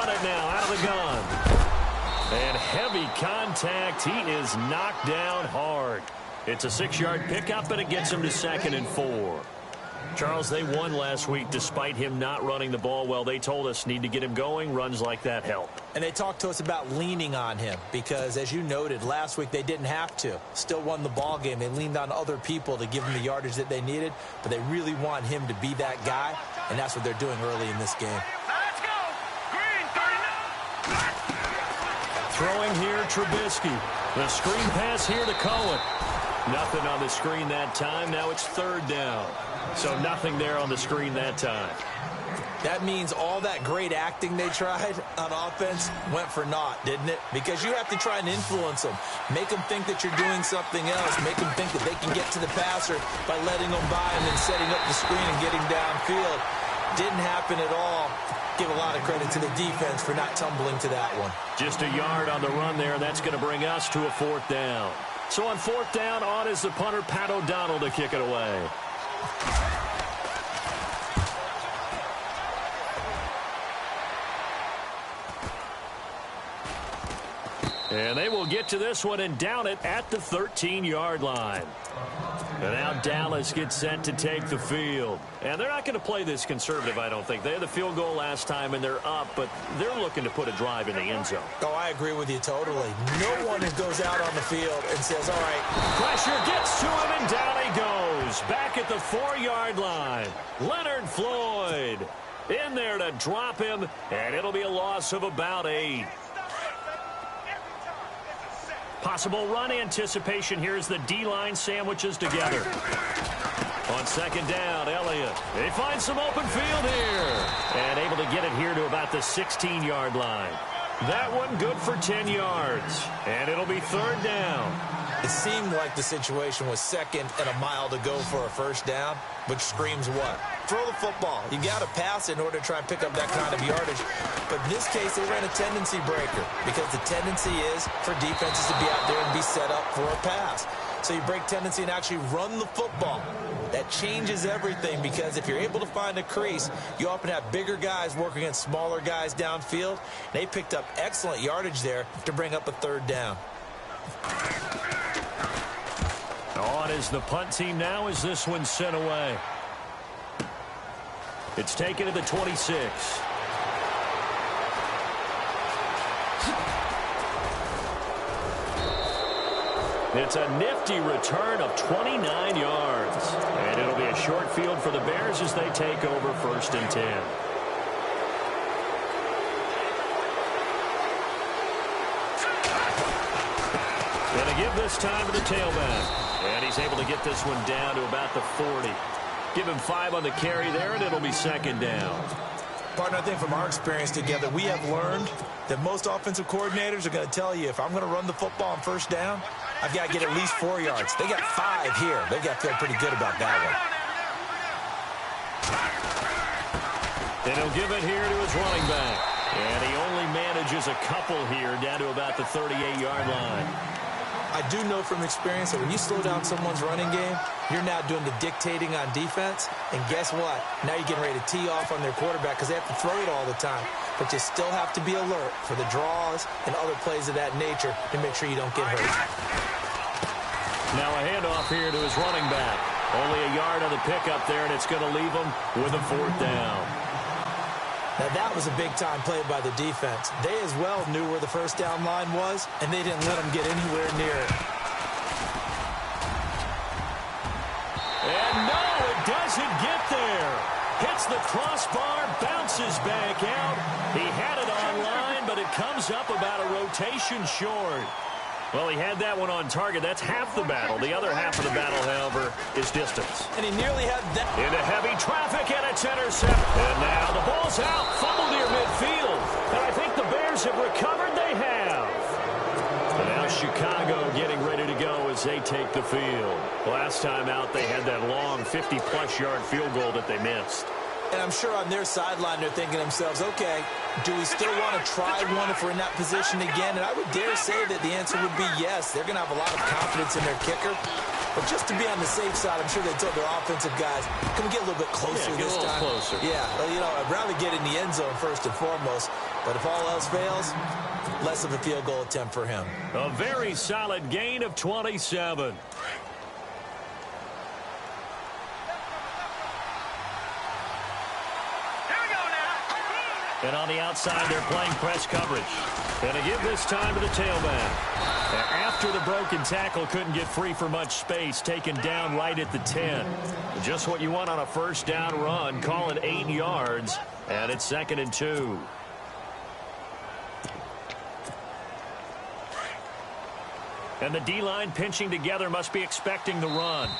got it now out of the gun. And heavy contact. He is knocked down hard. It's a 6-yard pickup, and it gets him to 2nd and 4. Charles, they won last week despite him not running the ball well. They told us need to get him going. Runs like that help. And they talked to us about leaning on him because, as you noted, last week they didn't have to. Still won the ball game. They leaned on other people to give them the yardage that they needed, but they really want him to be that guy, and that's what they're doing early in this game. Let's go. Green, 39. Throwing here, Trubisky. The screen pass here to Cohen. Nothing on the screen that time. Now it's 3rd down. So nothing there on the screen that time. That means all that great acting they tried on offense went for naught, didn't it? Because you have to try and influence them. Make them think that you're doing something else. Make them think that they can get to the passer by letting them by and then setting up the screen and getting downfield. Didn't happen at all. Give a lot of credit to the defense for not tumbling to that one. Just a yard on the run there, and that's going to bring us to a 4th down. So on 4th down, on is the punter, Pat O'Donnell, to kick it away. And they will get to this one and down it at the 13-yard line. And now Dallas gets set to take the field. And they're not going to play this conservative, I don't think. They had the field goal last time, and they're up, but they're looking to put a drive in the end zone. Oh, I agree with you totally. No one who goes out on the field and says, all right. Pressure gets to him, and down he goes. Back at the 4-yard line. Leonard Floyd in there to drop him, and it'll be a loss of about 8. Possible run anticipation here as the D-line sandwiches together. On 2nd down, Elliott. They find some open field here. And able to get it here to about the 16-yard line. That one good for 10 yards. And it'll be 3rd down. It seemed like the situation was 2nd and a mile to go for a 1st down, which screams what? Throw the football. You got to pass in order to try and pick up that kind of yardage. But in this case, they ran a tendency breaker because the tendency is for defenses to be out there and be set up for a pass. So you break tendency and actually run the football. That changes everything because if you're able to find a crease, you often have bigger guys working against smaller guys downfield. They picked up excellent yardage there to bring up a 3rd down. On is the punt team now as this one's sent away. It's taken to the 26. It's a nifty return of 29 yards. And it'll be a short field for the Bears as they take over 1st and 10. Going to give this time to the tailback. And he's able to get this one down to about the 40. Give him 5 on the carry there, and it'll be 2nd down. Partner, I think from our experience together, we have learned that most offensive coordinators are going to tell you, if I'm going to run the football on 1st down, I've got to get at least 4 yards. They got 5 here. They've got to feel pretty good about that one. And he'll give it here to his running back. And he only manages a couple here down to about the 38-yard line. I do know from experience that when you slow down someone's running game, you're now doing the dictating on defense. And guess what? Now you're getting ready to tee off on their quarterback because they have to throw it all the time. But you still have to be alert for the draws and other plays of that nature to make sure you don't get hurt. Now a handoff here to his running back. Only a yard on the pickup there, and it's going to leave him with a 4th down. Now, that was a big-time play by the defense. They as well knew where the 1st down line was, and they didn't let them get anywhere near it. And no, it doesn't get there. Hits the crossbar, bounces back out. He had it online, but it comes up about a rotation short. Well, he had that one on target. That's half the battle. The other half of the battle, however, is distance. And he nearly had that. Into heavy traffic, and it's intercepted. And now the ball's out, fumbled near midfield. And I think the Bears have recovered. They have. And now Chicago getting ready to go as they take the field. Last time out, they had that long 50-plus yard field goal that they missed. And I'm sure on their sideline they're thinking to themselves, okay, do we still want to try one if we're in that position again? And I would dare say that the answer would be yes. They're going to have a lot of confidence in their kicker. But just to be on the safe side, I'm sure they told their offensive guys, can we get a little bit closer this time? Closer. Yeah, well, you know, I'd rather get in the end zone first and foremost. But if all else fails, less of a field goal attempt for him. A very solid gain of 27. And on the outside, they're playing press coverage. And they give this time to the tailback. After the broken tackle, couldn't get free for much space, taken down right at the 10. Just what you want on a first down run. Call it 8 yards, and it's 2nd and 2. And the D-line pinching together, must be expecting the run.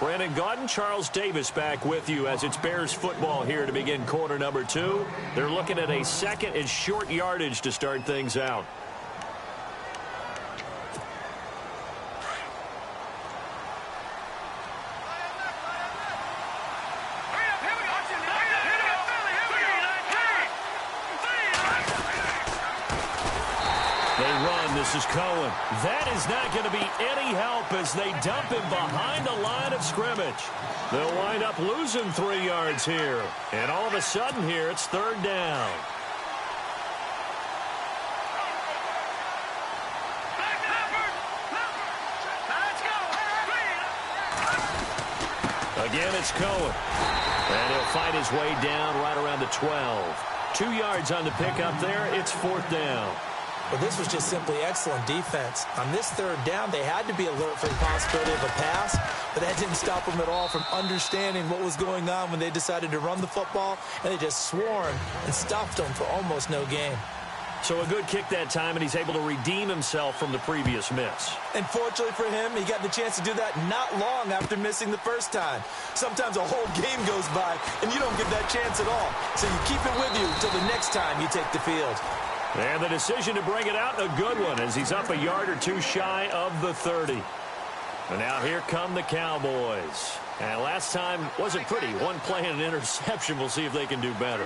Brandon Gaudin, Charles Davis back with you as it's Bears football here to begin quarter number 2. They're looking at a 2nd and short yardage to start things out. This is Cohen. That is not going to be any help as they dump him behind the line of scrimmage. They'll wind up losing 3 yards here. And all of a sudden here, it's 3rd down. Again, it's Cohen. And he'll find his way down right around the 12. 2 yards on the pickup there. It's 4th down. Well, this was just simply excellent defense. On this 3rd down, they had to be alert for the possibility of a pass, but that didn't stop them at all from understanding what was going on when they decided to run the football, and they just swarmed and stopped them for almost no gain. So a good kick that time, and he's able to redeem himself from the previous miss. And fortunately for him, he got the chance to do that not long after missing the first time. Sometimes a whole game goes by, and you don't get that chance at all. So you keep it with you until the next time you take the field. And the decision to bring it out, a good one, as he's up a yard or 2 shy of the 30. And now here come the Cowboys. And last time wasn't pretty. One play and an interception. We'll see if they can do better.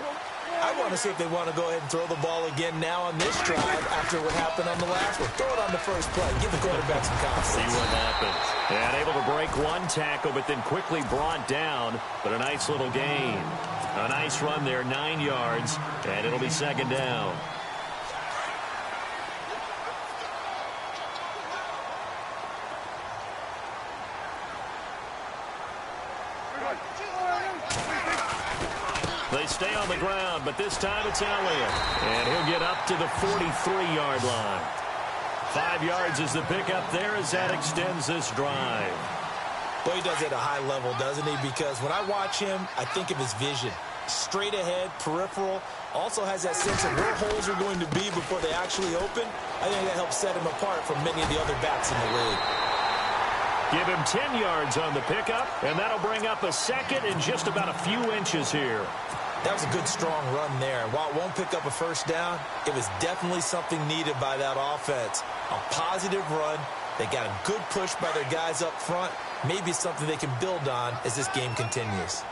I want to see if they want to go ahead and throw the ball again now on this drive after what happened on the last one. Throw it on the first play. Give the quarterback some confidence. See what happens. And able to break one tackle, but then quickly brought down. But a nice little gain. A nice run there, 9 yards. And it'll be 2nd down. They stay on the ground, but this time it's Elliott. And he'll get up to the 43-yard line. 5 yards is the pickup there as that extends this drive. Well, he does it at a high level, doesn't he? Because when I watch him, I think of his vision. Straight ahead, peripheral. Also has that sense of where holes are going to be before they actually open. I think that helps set him apart from many of the other backs in the league. Give him 10 yards on the pickup, and that'll bring up a 2nd and just about a few inches here. That was a good, strong run there. While it won't pick up a first down, it was definitely something needed by that offense. A positive run. They got a good push by their guys up front. Maybe something they can build on as this game continues.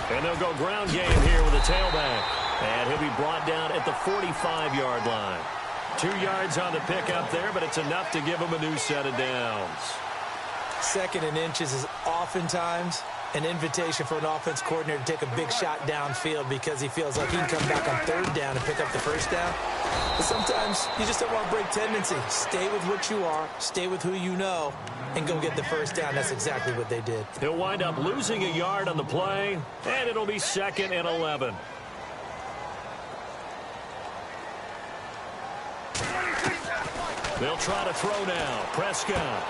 And they'll go ground game here with a tailback. And he'll be brought down at the 45-yard line. 2 yards on the pickup there, but it's enough to give him a new set of downs. 2nd and inches is oftentimes an invitation for an offense coordinator to take a big shot downfield because he feels like he can come back on 3rd down and pick up the first down. But sometimes you just don't want to break tendency. Stay with what you are, stay with who you know, and go get the first down. That's exactly what they did. He'll wind up losing a yard on the play, and it'll be 2nd and 11. They'll try to throw now. Prescott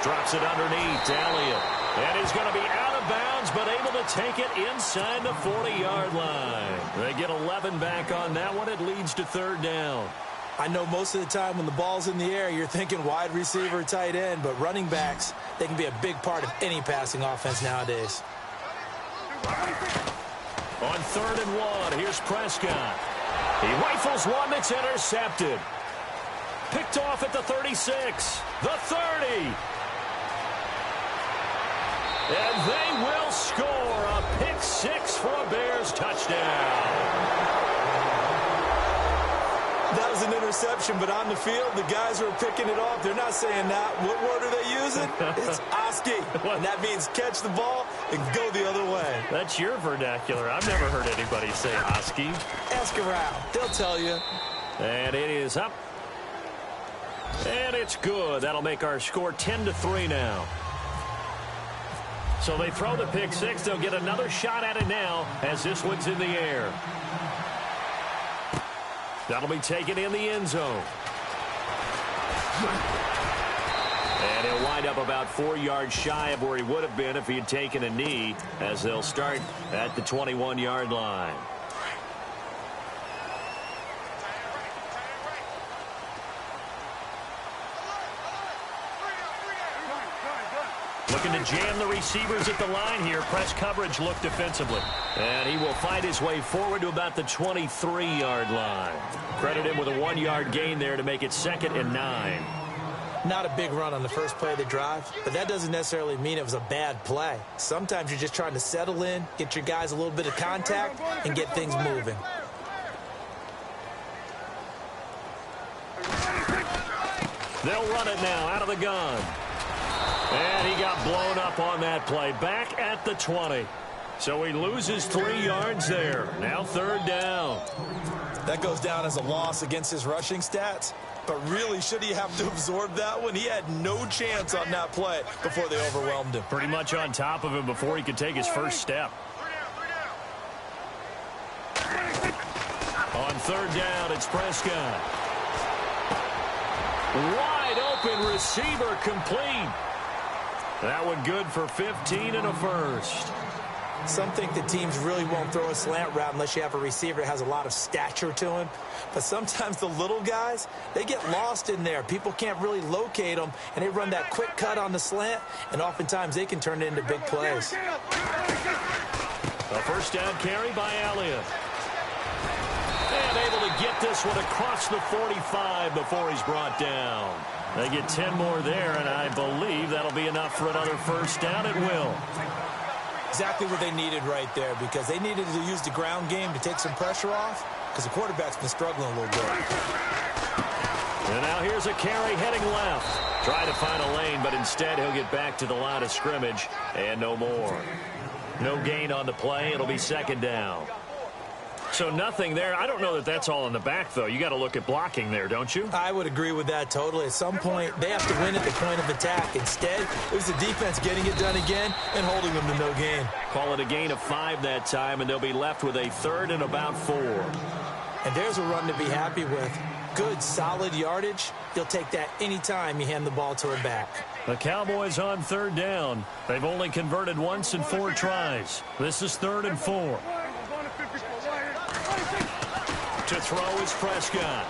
drops it underneath to Elliott. And he's going to be out of bounds, but able to take it inside the 40-yard line. They get 11 back on that one. It leads to 3rd down. I know most of the time when the ball's in the air, you're thinking wide receiver, tight end, but running backs, they can be a big part of any passing offense nowadays. On 3rd and 1, here's Prescott. He rifles one that's intercepted. Picked off at the 36, the 30. And they will score a pick 6 for a Bears touchdown. That was was an interception, but on the field, the guys who are picking it off, they're not saying that. What word are they using? It's Oski. And that means catch the ball and go the other way. That's your vernacular. I've never heard anybody say Oski. Ask around. They'll tell you. And it is up. And it's good. That'll make our score 10-3 now. So they throw the pick six. They'll get another shot at it now as this one's in the air. That'll be taken in the end zone. And he'll wind up about 4 yards shy of where he would have been if he had taken a knee, as they'll start at the 21-yard line. Looking to jam the receivers at the line here. Press coverage look defensively. And he will fight his way forward to about the 23-yard line. Credit him with a 1-yard gain there to make it 2nd and 9. Not a big run on the first play of the drive, but that doesn't necessarily mean it was a bad play. Sometimes you're just trying to settle in, get your guys a little bit of contact, and get things moving. They'll run it now out of the gun. And he got blown up on that play. Back at the 20. So he loses 3 yards there. Now 3rd down. That goes down as a loss against his rushing stats. But really, should he have to absorb that one? He had no chance on that play before they overwhelmed him. Pretty much on top of him before he could take his first step. On 3rd down, it's Prescott. Wide open receiver complete. That one good for 15 and a first. Some think the teams really won't throw a slant route unless you have a receiver that has a lot of stature to him. But sometimes the little guys, they get lost in there. People can't really locate them, and they run that quick cut on the slant, and oftentimes they can turn it into big plays. A first down carry by Elliott. And able to get this one across the 45 before he's brought down. They get 10 more there, and I believe that'll be enough for another first down. It will. Exactly what they needed right there, because they needed to use the ground game to take some pressure off, because the quarterback's been struggling a little bit. And now here's a carry heading left. Try to find a lane, but instead he'll get back to the line of scrimmage, and no more. No gain on the play. It'll be 2nd down. So nothing there. I don't know that that's all in the back, though. You got to look at blocking there, don't you? I would agree with that totally. At some point, they have to win at the point of attack. Instead, it was the defense getting it done again and holding them to no gain. Call it a gain of 5 that time, and they'll be left with a 3rd and about 4. And there's a run to be happy with. Good, solid yardage. You'll take that anytime you hand the ball to a back. The Cowboys on 3rd down. They've only converted once in 4 tries. This is 3rd and 4. To throw is Prescott.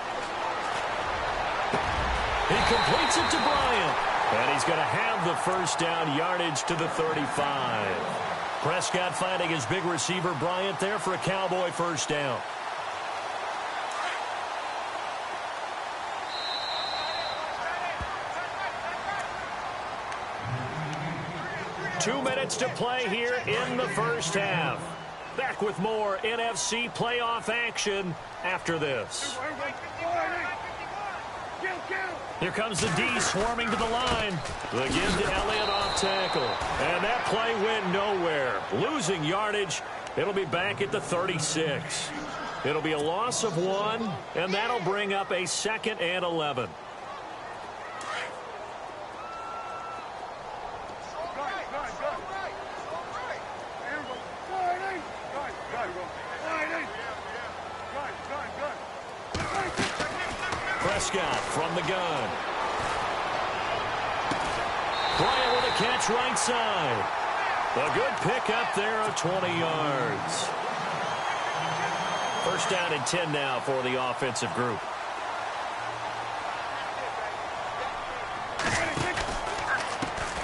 He completes it to Bryant. And he's going to have the first down yardage to the 35. Prescott finding his big receiver Bryant there for a Cowboy first down. Two minutes to play here in the first half. Back with more NFC playoff action after this. Here comes the D swarming to the line. The give to Elliott off tackle. And that play went nowhere. Losing yardage. It'll be back at the 36. It'll be a loss of 1, and that'll bring up a 2nd and 11. Prescott from the gun. Bryant with a catch right side. A good pickup there of 20 yards. First down and 10 now for the offensive group.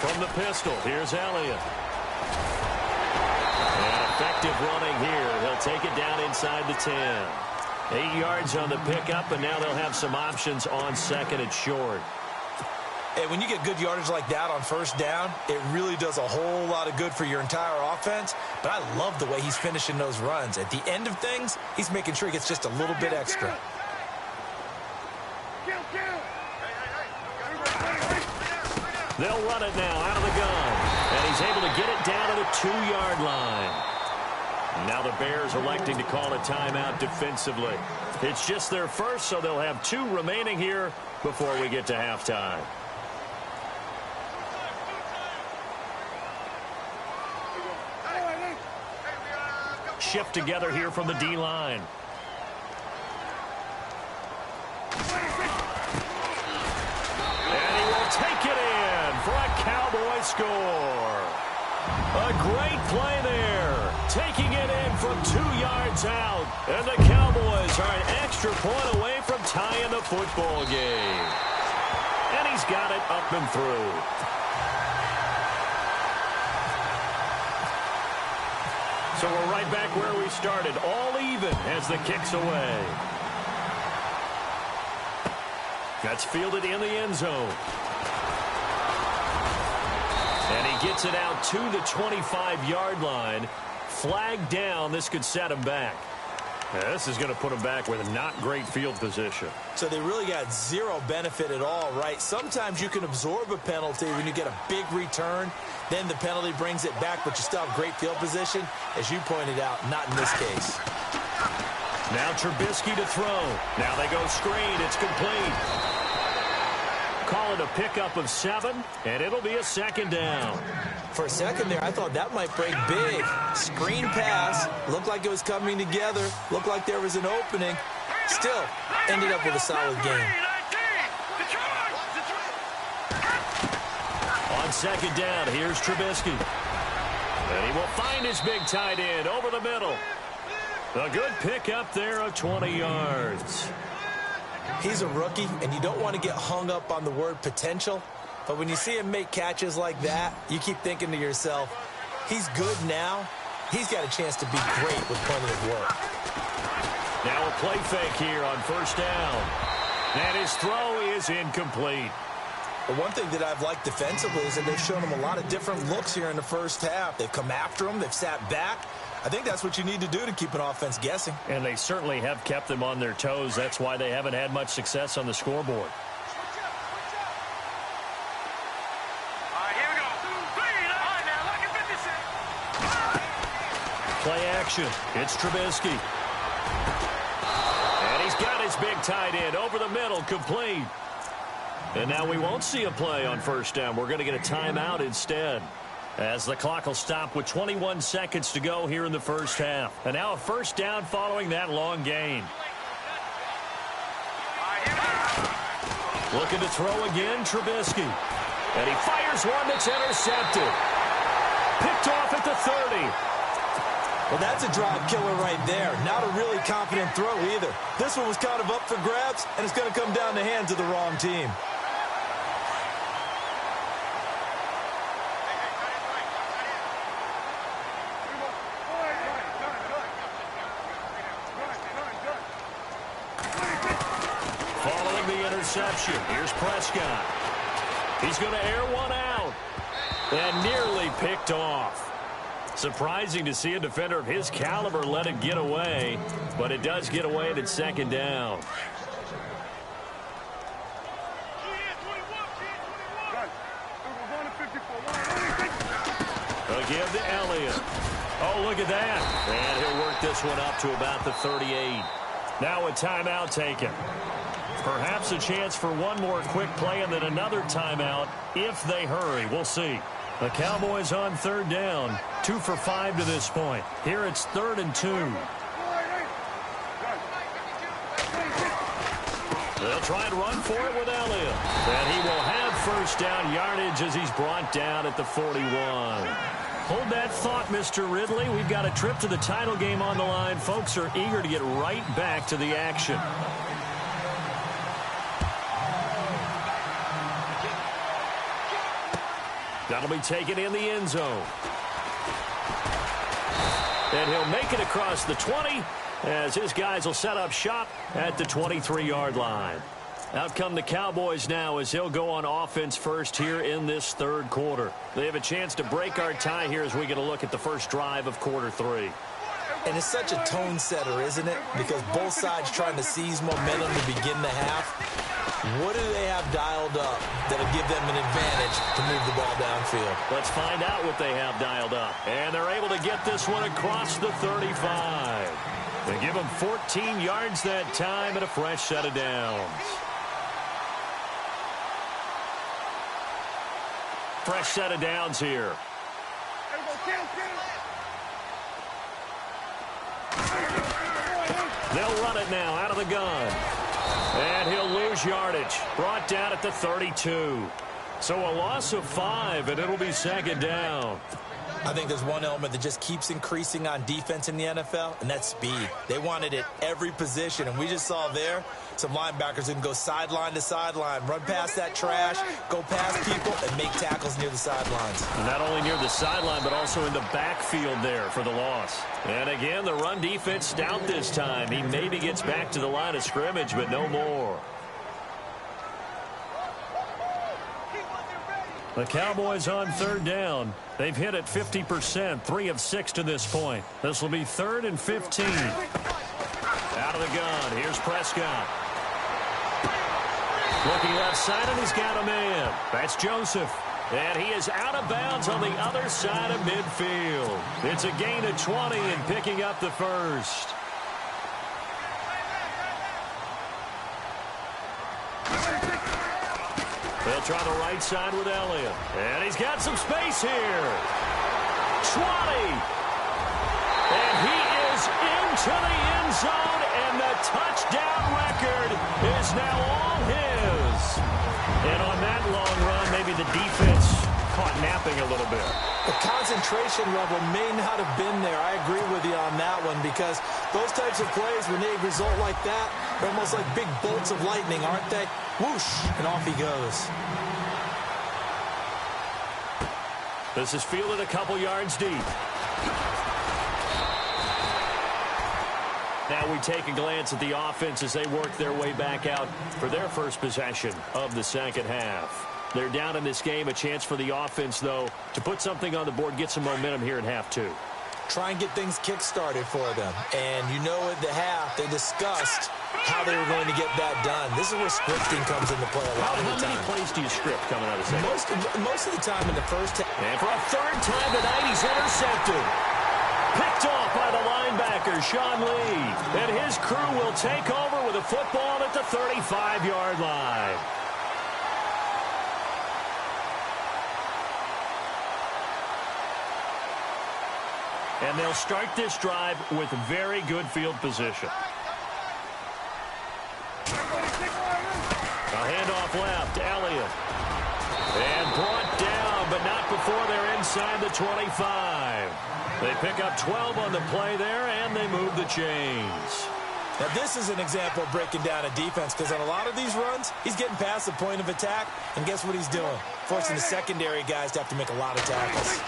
From the pistol, here's Elliott. And effective running here. He'll take it down inside the 10. 8 yards on the pickup, and now they'll have some options on 2nd and short. Hey, when you get good yardage like that on first down, it really does a whole lot of good for your entire offense. But I love the way he's finishing those runs. At the end of things, he's making sure he gets just a little bit extra. They'll run it now out of the gun. And he's able to get it down to the 2-yard line. Now the Bears electing to call a timeout defensively. It's just their first, so they'll have 2 remaining here before we get to halftime. Shift together here from the D-line. And he will take it in for a Cowboy score. A great play there. Taking it in from 2 yards out. And the Cowboys are an extra point away from tying the football game. And he's got it up and through. So we're right back where we started, all even as the kick's away. That's fielded in the end zone. And he gets it out to the 25-yard line. Flag down. This could set him back. Now, this is going to put him back with a not great field position. So they really got zero benefit at all, right? Sometimes you can absorb a penalty when you get a big return. Then the penalty brings it back, but you still have great field position. As you pointed out, not in this case. Now Trubisky to throw. Now they go screen. It's complete. Call it a pickup of 7, and it'll be a 2nd down. For a second there, I thought that might break big. Screen pass. Looked like it was coming together. Looked like there was an opening. Still, ended up with a solid game. On 2nd down, here's Trubisky. And he will find his big tight end over the middle. A good pickup there of 20 yards. He's a rookie, and you don't want to get hung up on the word potential. But when you see him make catches like that, you keep thinking to yourself, he's good now. He's got a chance to be great with plenty of work. Now a play fake here on 1st down. And his throw is incomplete. But one thing that I've liked defensively is that they've shown him a lot of different looks here in the first half. They've come after him. They've sat back. I think that's what you need to do to keep an offense guessing. And they certainly have kept them on their toes. That's why they haven't had much success on the scoreboard. Play action. It's Trubisky. And he's got his big tight end over the middle, complete. And now we won't see a play on 1st down. We're going to get a timeout instead, as the clock will stop with 21 seconds to go here in the first half. And now a 1st down following that long gain. Looking to throw again, Trubisky. And he fires one that's intercepted. Picked off at the 30. Well, that's a drive killer right there. Not a really confident throw either. This one was kind of up for grabs, and it's going to come down the hands of the wrong team. Following the interception, here's Prescott. He's going to air one out. And nearly picked off. Surprising to see a defender of his caliber let it get away, but it does get away at 2nd down. A give to Elliott. Oh, look at that. And he'll work this one up to about the 38. Now a timeout taken. Perhaps a chance for one more quick play and then another timeout if they hurry. We'll see. The Cowboys on 3rd down. 2 for 5 to this point. Here it's 3rd and 2. They'll try and run for it with Elliott. And he will have 1st down yardage as he's brought down at the 41. Hold that thought, Mr. Ridley. We've got a trip to the title game on the line. Folks are eager to get right back to the action. That'll be taken in the end zone. And he'll make it across the 20 as his guys will set up shop at the 23-yard line. Out come the Cowboys now as he'll go on offense first here in this 3rd quarter. They have a chance to break our tie here as we get a look at the first drive of quarter 3. And it's such a tone setter, isn't it? Because both sides trying to seize momentum to begin the half. What do they have dialed up that'll give them an advantage to move the ball downfield? Let's find out what they have dialed up. And they're able to get this one across the 35. They give them 14 yards that time and a fresh set of downs. Fresh set of downs here. They'll run it now out of the gun. And he'll lose yardage. Brought down at the 32. So a loss of 5, and it'll be second down. I think there's one element that just keeps increasing on defense in the NFL, and that's speed. They want it at every position, and we just saw there some linebackers who can go sideline to sideline, run past that trash, go past people, and make tackles near the sidelines. Not only near the sideline, but also in the backfield there for the loss. And again, the run defense stout this time. He maybe gets back to the line of scrimmage, but no more. The Cowboys on third down. They've hit it 50%, 3 of 6 to this point. This will be 3rd and 15. Out of the gun, here's Prescott. Looking left side, and he's got a man. That's Joseph. And he is out of bounds on the other side of midfield. It's a gain of 20 and picking up the first. They'll try the right side with Elliott. And he's got some space here. 20. And he is into the end zone, and the touchdown record is now all his. And on that long run, maybe the defense caught napping a little bit. The concentration level may not have been there. I agree with you on that one, because those types of plays, when they result like that, they're almost like big bolts of lightning, aren't they? Whoosh, and off he goes. This is fielded a couple yards deep. Now we take a glance at the offense as they work their way back out for their first possession of the second half. They're down in this game. A chance for the offense, though, to put something on the board, get some momentum here in half 2. Try and get things kick-started for them. And you know at the half, they discussed how they were going to get that done. This is where scripting comes into play a lot of the time. How many plays do you script coming out of second? Most of the time in the first half. And for a third time tonight, he's intercepted. Picked off by the linebacker, Sean Lee. And his crew will take over with a football at the 35-yard line. And they'll start this drive with very good field position. A handoff left, Elliott. And brought down, but not before they're inside the 25. They pick up 12 on the play there, and they move the chains. Now, this is an example of breaking down a defense, because on a lot of these runs, he's getting past the point of attack, and guess what he's doing? Forcing the secondary guys to have to make a lot of tackles.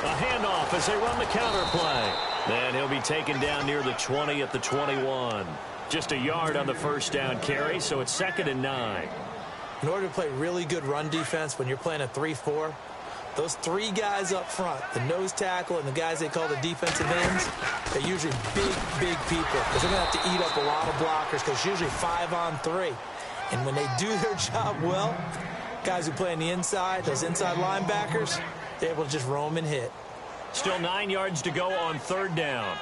A handoff as they run the counter play. And he'll be taken down near the 20 at the 21. Just a yard on the first down carry, so it's 2nd and 9. In order to play really good run defense when you're playing a 3-4, those 3 guys up front, the nose tackle and the guys they call the defensive ends, they're usually big people, because they're going to have to eat up a lot of blockers, because it's usually 5 on 3. And when they do their job well, guys who play on the inside, those inside linebackers, they're able to just roam and hit. Still 9 yards to go on third down.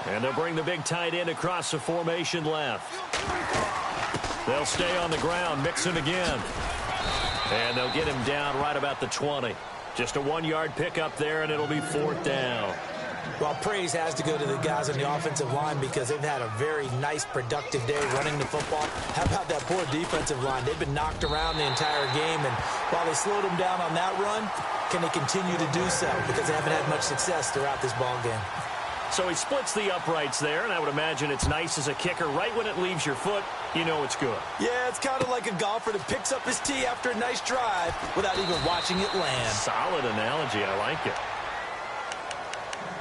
And they'll bring the big tight end across the formation left. They'll stay on the ground, mix him again. And they'll get him down right about the 20. Just a 1-yard pickup there, and it'll be 4th down. Well, praise has to go to the guys on the offensive line, because they've had a very nice, productive day running the football. How about that poor defensive line? They've been knocked around the entire game, and while they slowed them down on that run, can they continue to do so? Because they haven't had much success throughout this ball game. So he splits the uprights there, and I would imagine it's nice as a kicker. Right when it leaves your foot, you know it's good. Yeah, it's kind of like a golfer that picks up his tee after a nice drive without even watching it land. Solid analogy. I like it.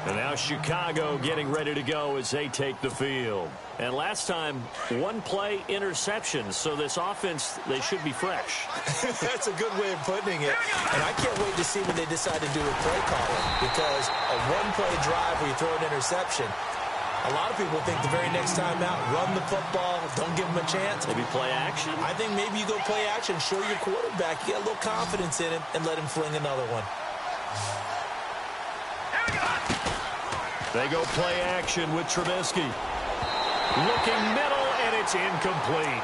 And now Chicago getting ready to go as they take the field. And last time, one play interception. So this offense, they should be fresh. That's a good way of putting it. And I can't wait to see when they decide to do a play calling. Because a one-play drive where you throw an interception, a lot of people think the very next time out, run the football, don't give them a chance. Maybe play action. I think maybe you go play action, show your quarterback, you get a little confidence in him, and let him fling another one. They go play action with Trubisky. Looking middle, and it's incomplete.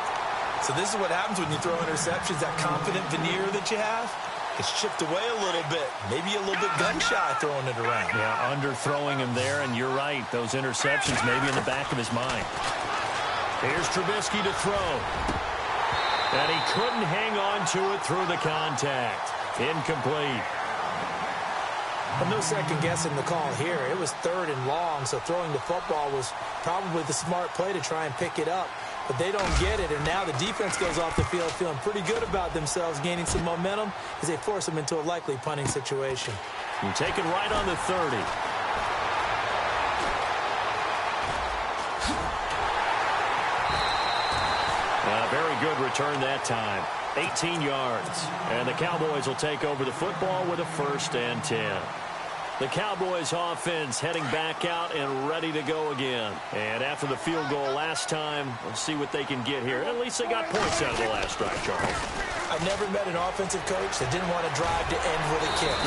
So this is what happens when you throw interceptions. That confident veneer that you have gets chipped away a little bit. Maybe a little bit gun-shy throwing it around. Yeah, underthrowing him there, and you're right. Those interceptions maybe in the back of his mind. Here's Trubisky to throw. And he couldn't hang on to it through the contact. Incomplete. Well, no second guessing the call here. It was 3rd and long, so throwing the football was probably the smart play to try and pick it up. But they don't get it, and now the defense goes off the field feeling pretty good about themselves, gaining some momentum as they force them into a likely punting situation. And taken right on the 30. Very good return that time. 18 yards. And the Cowboys will take over the football with a 1st and 10. The Cowboys offense heading back out and ready to go again. And after the field goal last time, we'll see what they can get here. At least they got points out of the last drive, Charles. I never met an offensive coach that didn't want to drive to end with a kick.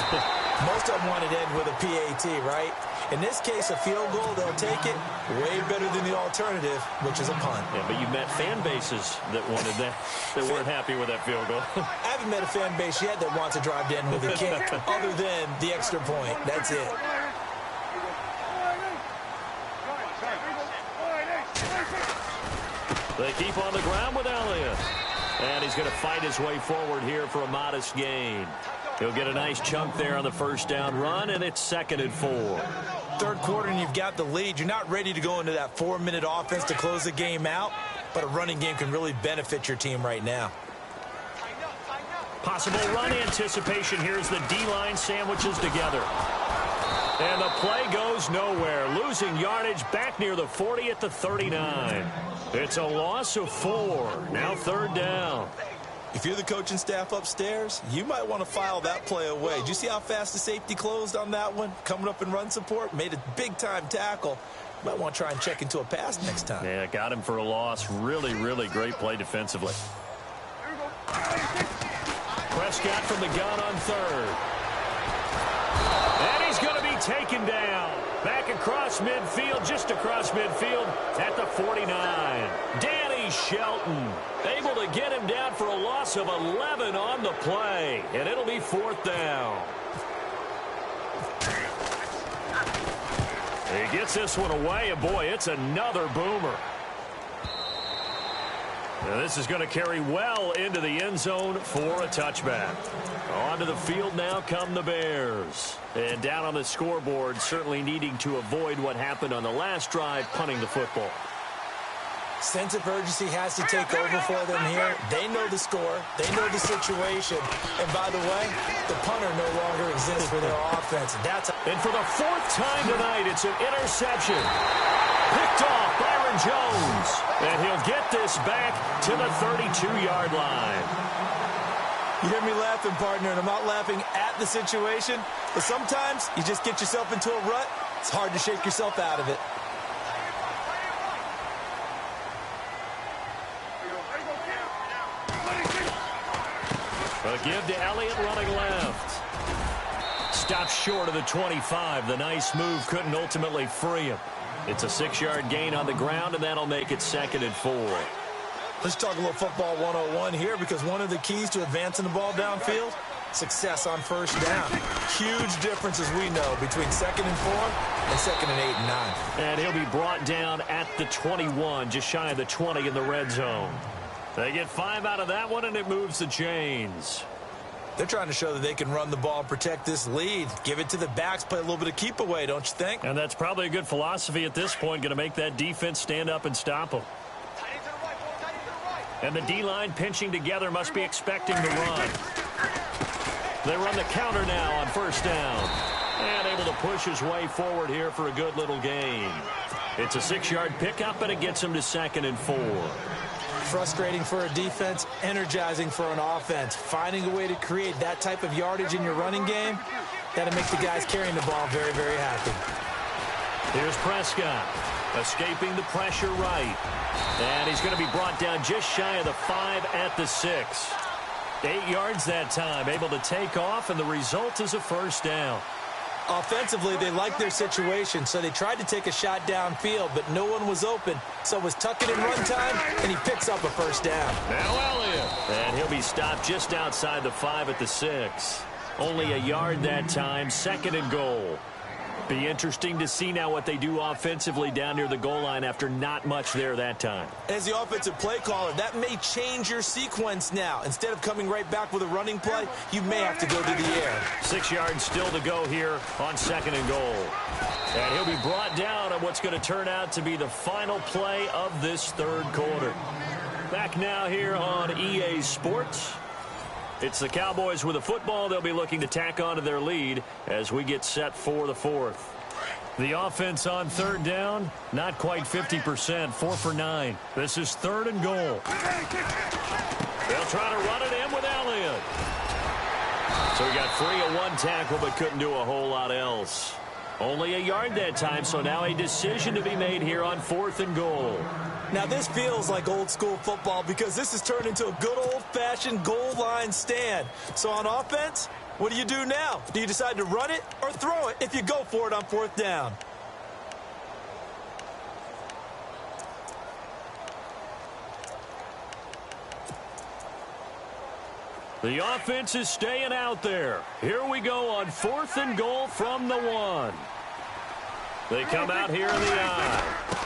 Most of them wanted to end with a PAT, right? In this case, a field goal, they'll take it. Way better than the alternative, which is a punt. Yeah, but you met fan bases that wanted that, that weren't happy with that field goal. I haven't met a fan base yet that wants to drive to end with a kick, other than the extra point. That's it. They keep on the ground with Elliott. And he's going to fight his way forward here for a modest gain. He'll get a nice chunk there on the 1st down run, and it's 2nd and 4. 3rd quarter, and you've got the lead. You're not ready to go into that 4-minute offense to close the game out, but a running game can really benefit your team right now. Possible run anticipation. Here's the D-line sandwiches together. And the play goes nowhere. Losing yardage back near the 40 at the 39. It's a loss of 4. Now 3rd down. If you're the coaching staff upstairs, you might want to file that play away. Did you see how fast the safety closed on that one? Coming up in run support, made a big-time tackle. You might want to try and check into a pass next time. Yeah, got him for a loss. Really, really great play defensively. Prescott from the gun on 3rd. And he's going to be taken down. Back across midfield, just across midfield at the 49. Danny Shelton able to get him down for a loss of 11 on the play. And it'll be 4th down. He gets this one away, and boy, it's another boomer. Now this is going to carry well into the end zone for a touchback. Onto the field now come the Bears. And down on the scoreboard, certainly needing to avoid what happened on the last drive, punting the football. Sense of urgency has to take over for them here. They know the score. They know the situation. And by the way, the punter no longer exists for their offense. And for the 4th time tonight, it's an interception. Picked off Byron Jones. And he'll get this back to the 32-yard line. You hear me laughing, partner, and I'm not laughing at the situation. But sometimes you just get yourself into a rut. It's hard to shake yourself out of it. A give to Elliott running left. Stops short of the 25. The nice move couldn't ultimately free him. It's a 6-yard gain on the ground, and that'll make it 2nd and 4. Let's talk a little football 101 here, because one of the keys to advancing the ball downfield, success on 1st down. Huge difference, as we know, between 2nd and 4 and 2nd and 8 and 9. And he'll be brought down at the 21, just shy of the 20 in the red zone. They get 5 out of that one, and it moves the chains. They're trying to show that they can run the ball and protect this lead. Give it to the backs, play a little bit of keep away, don't you think? And that's probably a good philosophy at this point, going to make that defense stand up and stop them. And the D-line pinching together must be expecting the run. They run the counter now on 1st down. And able to push his way forward here for a good little gain. It's a 6-yard pickup, and it gets him to 2nd and 4. Frustrating for a defense, energizing for an offense. Finding a way to create that type of yardage in your running game, that'll make the guys carrying the ball very, very happy. Here's Prescott, escaping the pressure right. And he's going to be brought down just shy of the 5 at the 6. 8 yards that time, able to take off, and the result is a first down. Offensively, they liked their situation, so they tried to take a shot downfield, but no one was open. So it was tuck it in run time, and he picks up a first down. Now Elliott. And he'll be stopped just outside the 5 at the 6. Only a yard that time, 2nd and goal. Be interesting to see now what they do offensively down near the goal line after not much there that time. As the offensive play caller, that may change your sequence now. Instead of coming right back with a running play, you may have to go to the air. 6 yards still to go here on 2nd and goal. And he'll be brought down on what's going to turn out to be the final play of this 3rd quarter. Back now here on EA Sports. It's the Cowboys with a football. They'll be looking to tack on to their lead as we get set for the 4th. The offense on 3rd down, not quite 50%, 4 for 9. This is 3rd and goal. They'll try to run it in with Elliott. So he got free of 1 tackle but couldn't do a whole lot else. Only a yard that time, so now a decision to be made here on 4th and goal. Now this feels like old school football because this has turned into a good old-fashioned goal line stand. So on offense, what do you do now? Do you decide to run it or throw it if you go for it on 4th down? The offense is staying out there. Here we go on 4th and goal from the 1. They come out here in the eye.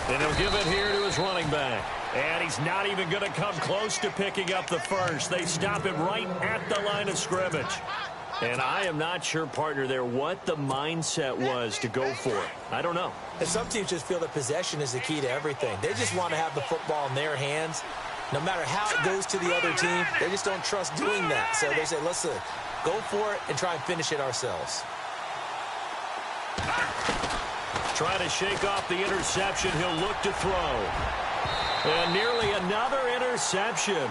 And he'll give it here to his running back. And he's not even going to come close to picking up the first. They stop him right at the line of scrimmage. And I am not sure, partner, there what the mindset was to go for it. I don't know. And some teams just feel that possession is the key to everything. They just want to have the football in their hands. No matter how it goes to the other team, they just don't trust doing that. So they say, let's go for it and try and finish it ourselves. Trying to shake off the interception. He'll look to throw. And nearly another interception.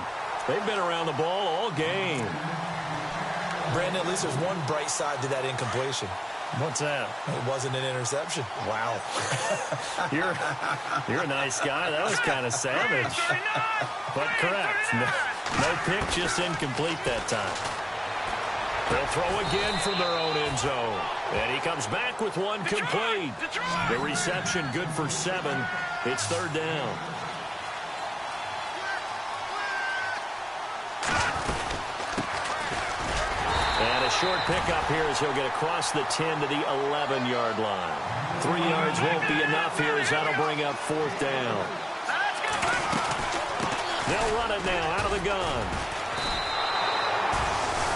They've been around the ball all game. Brandon, at least there's one bright side to that incompletion. What's that? It wasn't an interception. Wow. You're a nice guy. That was kind of savage. But correct. No pick, just incomplete that time. They'll throw again from their own end zone. And he comes back with one complete. The reception good for 7. It's 3rd down. And a short pickup here as he'll get across the 10 to the 11-yard line. 3 yards won't be enough here as that'll bring up 4th down. They'll run it now out of the gun.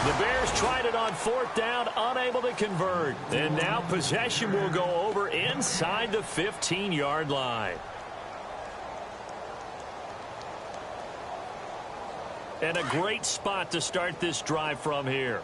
The Bears tried it on 4th down, unable to convert. And now possession will go over inside the 15-yard line. And a great spot to start this drive from here.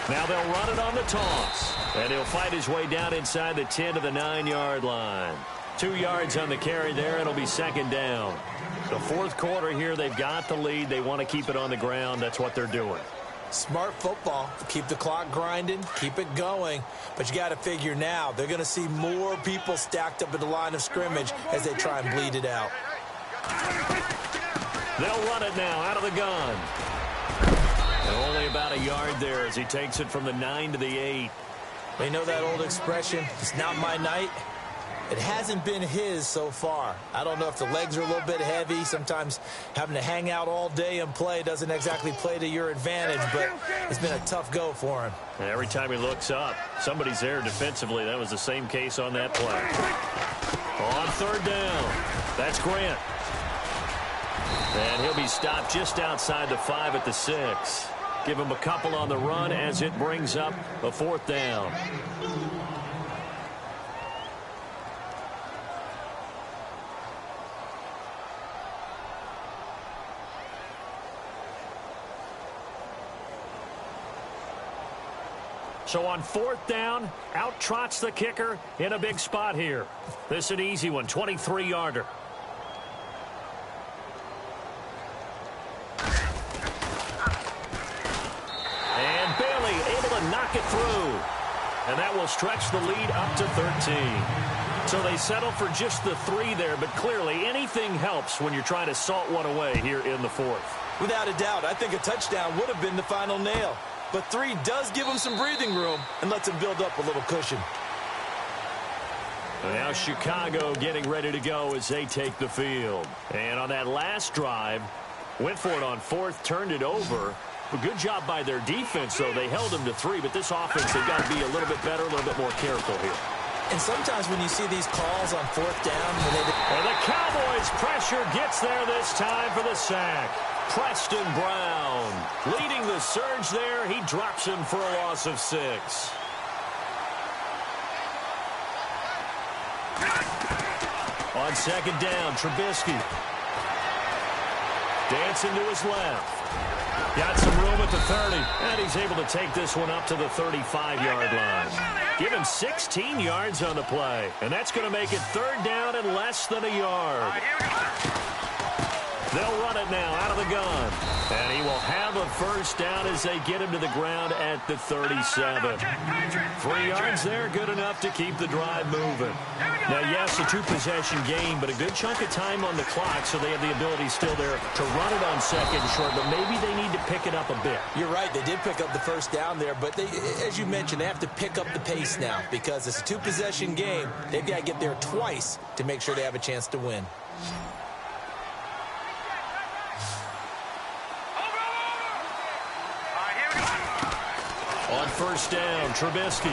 Now they'll run it on the toss. And he'll fight his way down inside the 10 to the 9-yard line. 2 yards on the carry there. It'll be 2nd down. The 4th quarter here, they've got the lead. They want to keep it on the ground. That's what they're doing. Smart football. Keep the clock grinding. Keep it going. But you got to figure now, they're going to see more people stacked up at the line of scrimmage as they try and bleed it out. They'll run it now out of the gun. And only about a yard there as he takes it from the 9 to the 8. They know that old expression, it's not my night. It hasn't been his so far. I don't know if the legs are a little bit heavy. Sometimes having to hang out all day and play doesn't exactly play to your advantage, but it's been a tough go for him. And every time he looks up, somebody's there defensively. That was the same case on that play. On 3rd down, that's Grant. And he'll be stopped just outside the 5 at the 6. Give him a couple on the run as it brings up a 4th down. So on 4th down, out trots the kicker in a big spot here. This is an easy one, 23-yarder. And Bailey able to knock it through. And that will stretch the lead up to 13. So they settle for just the 3 there, but clearly anything helps when you're trying to salt one away here in the 4th. Without a doubt, I think a touchdown would have been the final nail. But 3 does give them some breathing room and lets them build up a little cushion. And now Chicago getting ready to go as they take the field. And on that last drive, went for it on 4th, turned it over. A good job by their defense, though. They held them to 3, but this offense, they've got to be a little bit better, a little bit more careful here. And sometimes when you see these calls on 4th down, and the Cowboys pressure gets there this time for the sack. Preston Brown leading the surge there. He drops him for a loss of 6. On 2nd down, Trubisky. Dancing to his left. Got some room at the 30, and he's able to take this one up to the 35-yard line. Give him 16 yards on the play, and that's going to make it 3rd down and less than a yard. They'll run it now out of the gun, and he will have a 1st down as they get him to the ground at the 37. 3 yards there, good enough to keep the drive moving. Now, yes, a 2-possession game, but a good chunk of time on the clock, so they have the ability still there to run it on 2nd and short, but maybe they need to pick it up a bit. You're right, they did pick up the 1st down there, but they, as you mentioned, they have to pick up the pace now because it's a 2-possession game. They've got to get there twice to make sure they have a chance to win. On 1st down, Trubisky.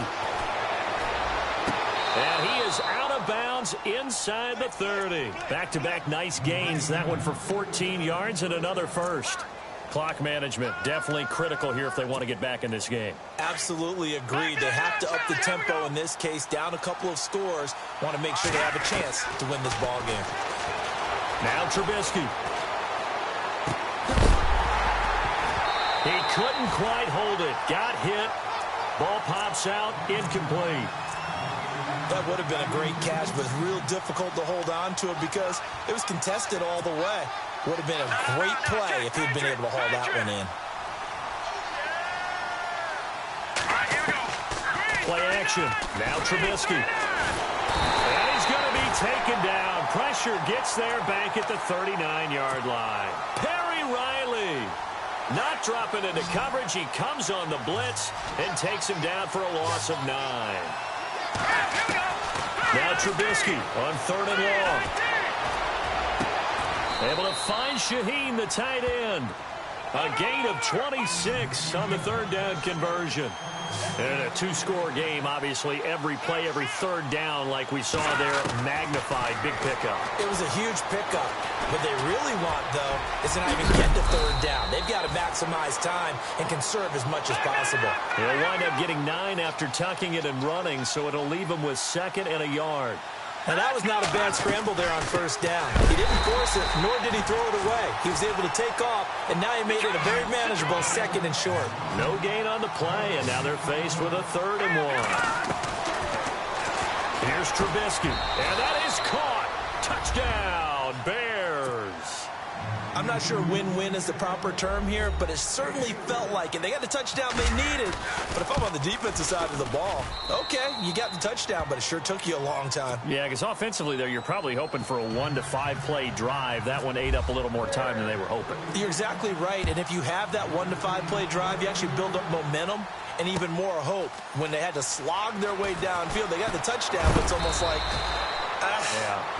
And he is out of bounds inside the 30. Back-to-back nice gains. That one for 14 yards and another 1st. Clock management definitely critical here if they want to get back in this game. Absolutely agreed. They have to up the tempo in this case. Down a couple of scores. Want to make sure they have a chance to win this ball game. Now Trubisky. He couldn't quite hold it. Got hit. Ball pops out. Incomplete. That would have been a great catch, but real difficult to hold on to it because it was contested all the way. Would have been a great play if he'd been able to haul that one in. Play action. Now Trubisky. And he's going to be taken down. Pressure gets there back at the 39-yard line. Perry Riley. Not dropping into coverage. He comes on the blitz and takes him down for a loss of 9. Now Trubisky on 3rd and long. Able to find Shaheen, the tight end. A gain of 26 on the 3rd down conversion. And a 2-score game, obviously. Every play, every 3rd down, like we saw there, magnified. Big pickup. It was a huge pickup. What they really want, though, is to not even get to 3rd down. They've got to maximize time and conserve as much as possible. They'll wind up getting 9 after tucking it and running, so it'll leave them with 2nd and a yard. And that was not a bad scramble there on 1st down. He didn't force it, nor did he throw it away. He was able to take off, and now he made it a very manageable 2nd and short. No gain on the play, and now they're faced with a 3rd and 1. Here's Trubisky, and that is caught. Touchdown, Bears. I'm not sure win-win is the proper term here, but it certainly felt like it. They got the touchdown they needed. But if I'm on the defensive side of the ball, okay, you got the touchdown, but it sure took you a long time. Yeah, because offensively there, you're probably hoping for a 1 to 5 play drive. That one ate up a little more time than they were hoping. You're exactly right, and if you have that 1 to 5 play drive, you actually build up momentum and even more hope. When they had to slog their way downfield, they got the touchdown, but it's almost like,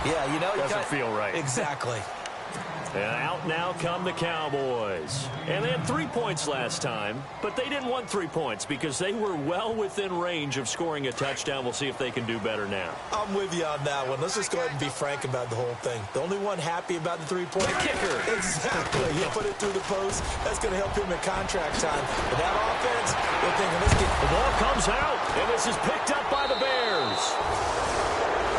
yeah, you know, doesn't feel right. Exactly. And out now come the Cowboys. And they had 3 points last time, but they didn't want 3 points because they were well within range of scoring a touchdown. We'll see if they can do better now. I'm with you on that one. Let's just go ahead and be frank about the whole thing. The only one happy about the 3-point kicker. Exactly. You put it through the post. That's going to help him in contract time. But that offense, they're thinking, let's get... The ball comes out, and this is picked up by the Bears.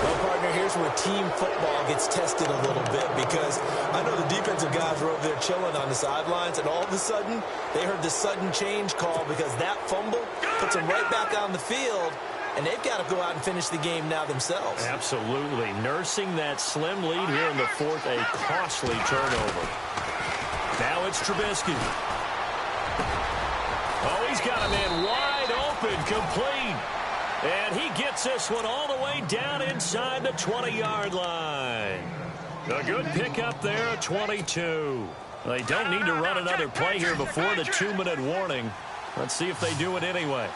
Well, partner, here's here's where team football gets tested a little bit, because I know the defensive guys were over there chilling on the sidelines, and all of a sudden, they heard the sudden change call because that fumble puts them right back on the field, and they've got to go out and finish the game now themselves. Absolutely. Nursing that slim lead here in the fourth, a costly turnover. Now it's Trubisky. Oh, he's got a man wide open, complete. And he gets this one all the way down inside the 20-yard line. A good pickup there, 22. They don't need to run another play here before the 2-minute warning. Let's see if they do it anyway.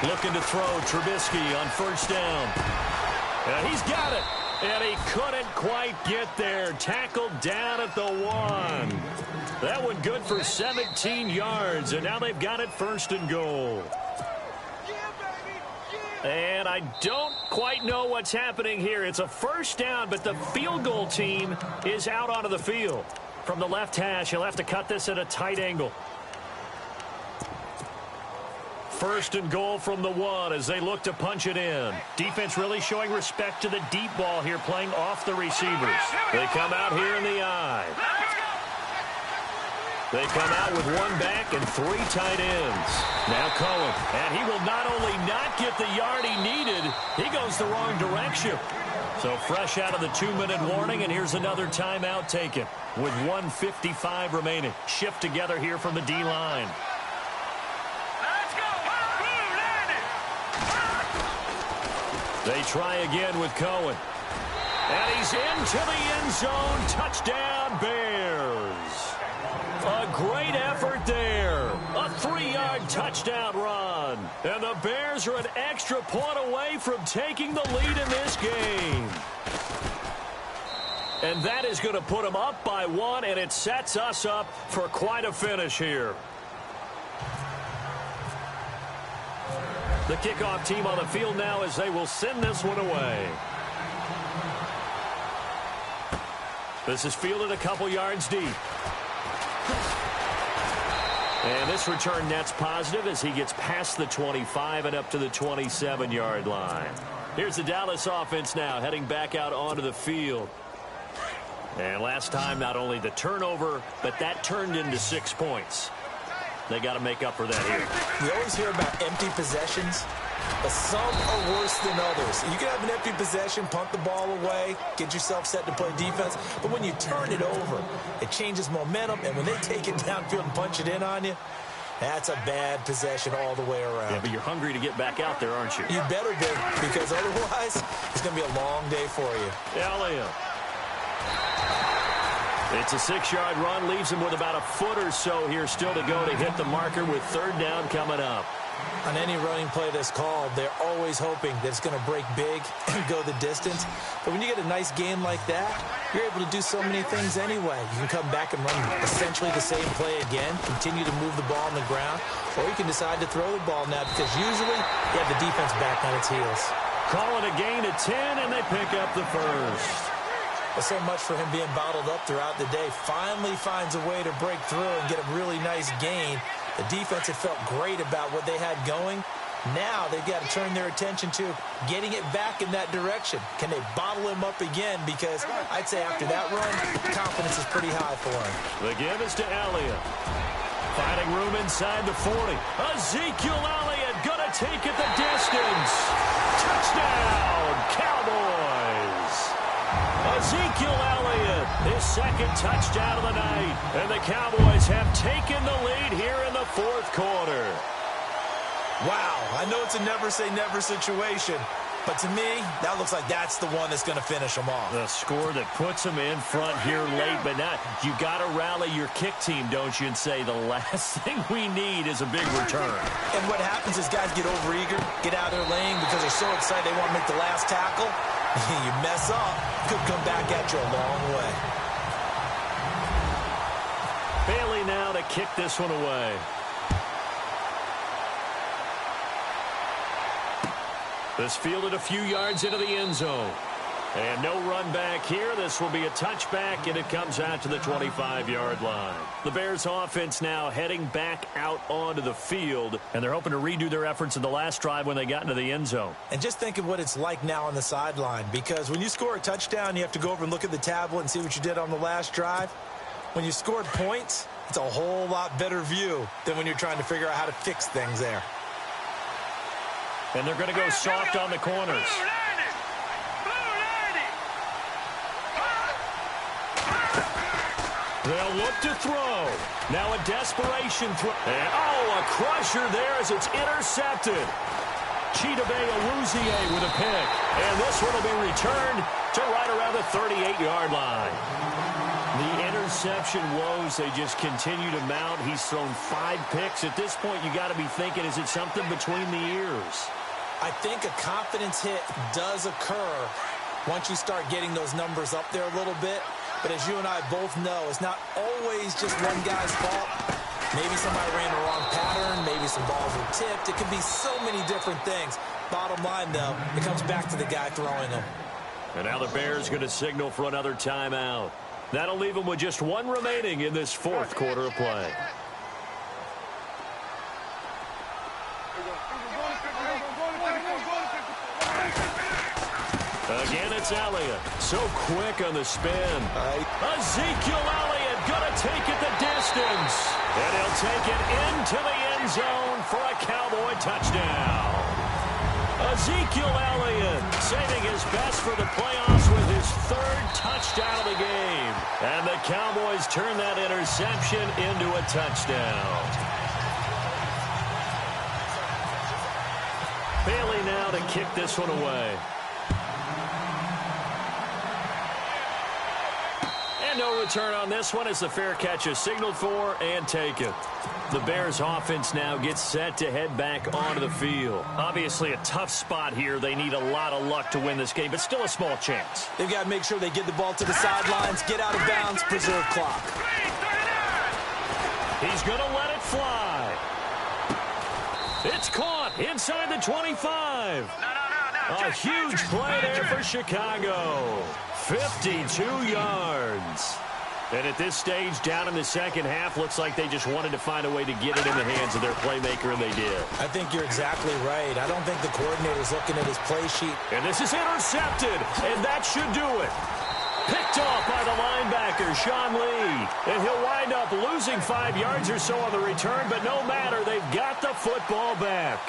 Looking to throw, Trubisky on first down. And he's got it. And he couldn't quite get there. Tackled down at the 1. That one good for 17 yards. And now they've got it first and goal. And I don't quite know what's happening here. It's a first down, but the field goal team is out onto the field. From the left hash, he'll have to cut this at a tight angle. First and goal from the 1 as they look to punch it in. Defense really showing respect to the deep ball here, playing off the receivers. They come out here in the I. They come out with 1 back and 3 tight ends. Now Cohen, and he will not only not get the yard he needed, he goes the wrong direction. So fresh out of the 2-minute warning, and here's another timeout taken with 1:55 remaining. Shift together here from the D-line. They try again with Cohen. And he's into the end zone. Touchdown, Bears. A great effort there. A 3-yard touchdown run. And the Bears are an extra point away from taking the lead in this game. And that is going to put them up by 1, and it sets us up for quite a finish here. The kickoff team on the field now as they will send this one away. This is fielded a couple yards deep. And this return net's positive as he gets past the 25 and up to the 27-yard line. Here's the Dallas offense now heading back out onto the field. And last time, not only the turnover, but that turned into 6 points. They got to make up for that here. You always hear about empty possessions, but some are worse than others. You can have an empty possession, punt the ball away, get yourself set to play defense, but when you turn it over, it changes momentum, and when they take it downfield and punch it in on you, that's a bad possession all the way around. Yeah, but you're hungry to get back out there, aren't you? You better be, because otherwise, it's going to be a long day for you. Elliott. It's a 6-yard run, leaves him with about a foot or so here still to go to hit the marker with 3rd down coming up. On any running play that's called, they're always hoping that it's going to break big and go the distance. But when you get a nice game like that, you're able to do so many things anyway. You can come back and run essentially the same play again, continue to move the ball on the ground, or you can decide to throw the ball now because usually you have the defense back on its heels. Call it a gain of 10, and they pick up the first. But so much for him being bottled up throughout the day. Finally finds a way to break through and get a really nice gain. The defense had felt great about what they had going. Now they've got to turn their attention to getting it back in that direction. Can they bottle him up again? Because I'd say after that run, confidence is pretty high for him. The give is to Elliott. Finding room inside the 40. Ezekiel Elliott going to take it the distance. Touchdown, Cowboys. Ezekiel Elliott, his 2nd touchdown of the night. And the Cowboys have taken the lead here in the 4th quarter. Wow, I know it's a never-say-never situation, but to me, that looks like that's the one that's going to finish them off. The score that puts them in front here late, but not. You got to rally your kick team, don't you, and say the last thing we need is a big return. And what happens is guys get overeager, get out of their lane because they're so excited they want to make the last tackle. You mess up, could come back at you a long way. Bailey now to kick this one away. This fielded a few yards into the end zone. And no run back here. This will be a touchback, and it comes out to the 25-yard line. The Bears offense now heading back out onto the field, and they're hoping to redo their efforts in the last drive when they got into the end zone. And just think of what it's like now on the sideline, because when you score a touchdown, you have to go over and look at the tablet and see what you did on the last drive. When you scored points, it's a whole lot better view than when you're trying to figure out how to fix things there. And they're going to go soft on the corners. They'll look to throw. Now a desperation throw. And, a crusher there as it's intercepted. Chidobe Awuzie with a pick. And this one will be returned to right around the 38-yard line. The interception woes, they just continue to mount. He's thrown 5 picks. At this point, you got to be thinking, is it something between the ears? I think a confidence hit does occur once you start getting those numbers up there a little bit. But as you and I both know, it's not always just one guy's fault. Maybe somebody ran the wrong pattern. Maybe some balls were tipped. It could be so many different things. Bottom line, though, it comes back to the guy throwing them. And now the Bears going to signal for another timeout. That'll leave them with just 1 remaining in this 4th quarter of play. Again, it's Elliott. So quick on the spin. Ezekiel Elliott going to take it the distance. And he'll take it into the end zone for a Cowboy touchdown. Ezekiel Elliott saving his best for the playoffs with his 3rd touchdown of the game. And the Cowboys turn that interception into a touchdown. Bailey now to kick this one away. And no return on this one as the fair catch is signaled for and taken. The Bears offense now gets set to head back onto the field. Obviously a tough spot here. They need a lot of luck to win this game, but still a small chance. They've got to make sure they get the ball to the sidelines, get out of bounds, preserve clock. He's going to let it fly. It's caught inside the 25. A huge play there for Chicago. 52 yards. And at this stage, down in the second half, looks like they just wanted to find a way to get it in the hands of their playmaker, and they did. I think you're exactly right. I don't think the coordinator's looking at his play sheet. And this is intercepted, and that should do it. Picked off by the linebacker, Sean Lee. And he'll wind up losing 5 yards or so on the return, but no matter, they've got the football back.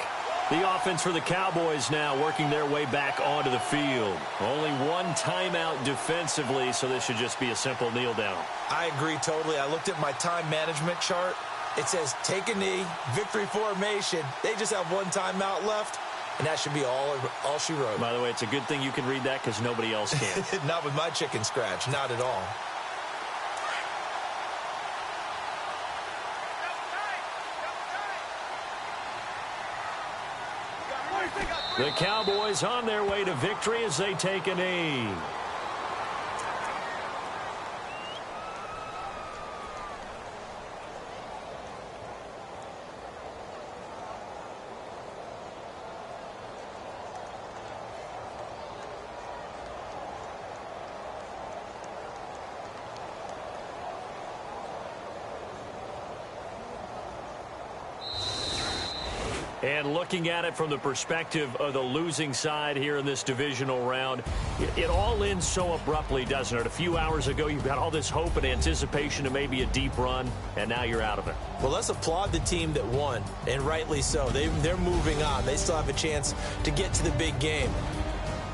The offense for the Cowboys now working their way back onto the field. Only 1 timeout defensively, so this should just be a simple kneel down. I agree totally. I looked at my time management chart. It says take a knee, victory formation. They just have 1 timeout left, and that should be all she wrote. By the way, it's a good thing you can read that because nobody else can. Not with my chicken scratch, not at all. The Cowboys on their way to victory as they take a knee. And looking at it from the perspective of the losing side here in this divisional round, it all ends so abruptly, doesn't it? A few hours ago, you've got all this hope and anticipation of maybe a deep run, and now you're out of it. Well, let's applaud the team that won, and rightly so. They're moving on. They still have a chance to get to the big game.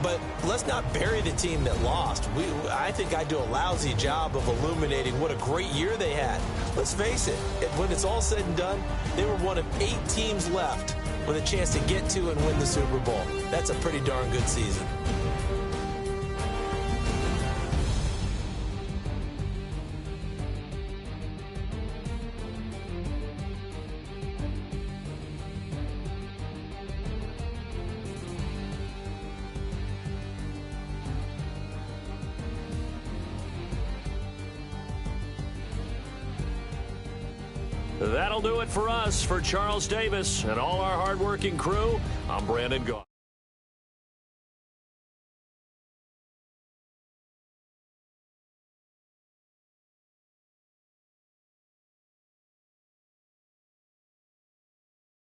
But let's not bury the team that lost. I think I do a lousy job of illuminating what a great year they had. Let's face it, when it's all said and done, they were one of 8 teams left with a chance to get to and win the Super Bowl. That's a pretty darn good season. That'll do it for us. For Charles Davis and all our hardworking crew, I'm Brandon Gaw.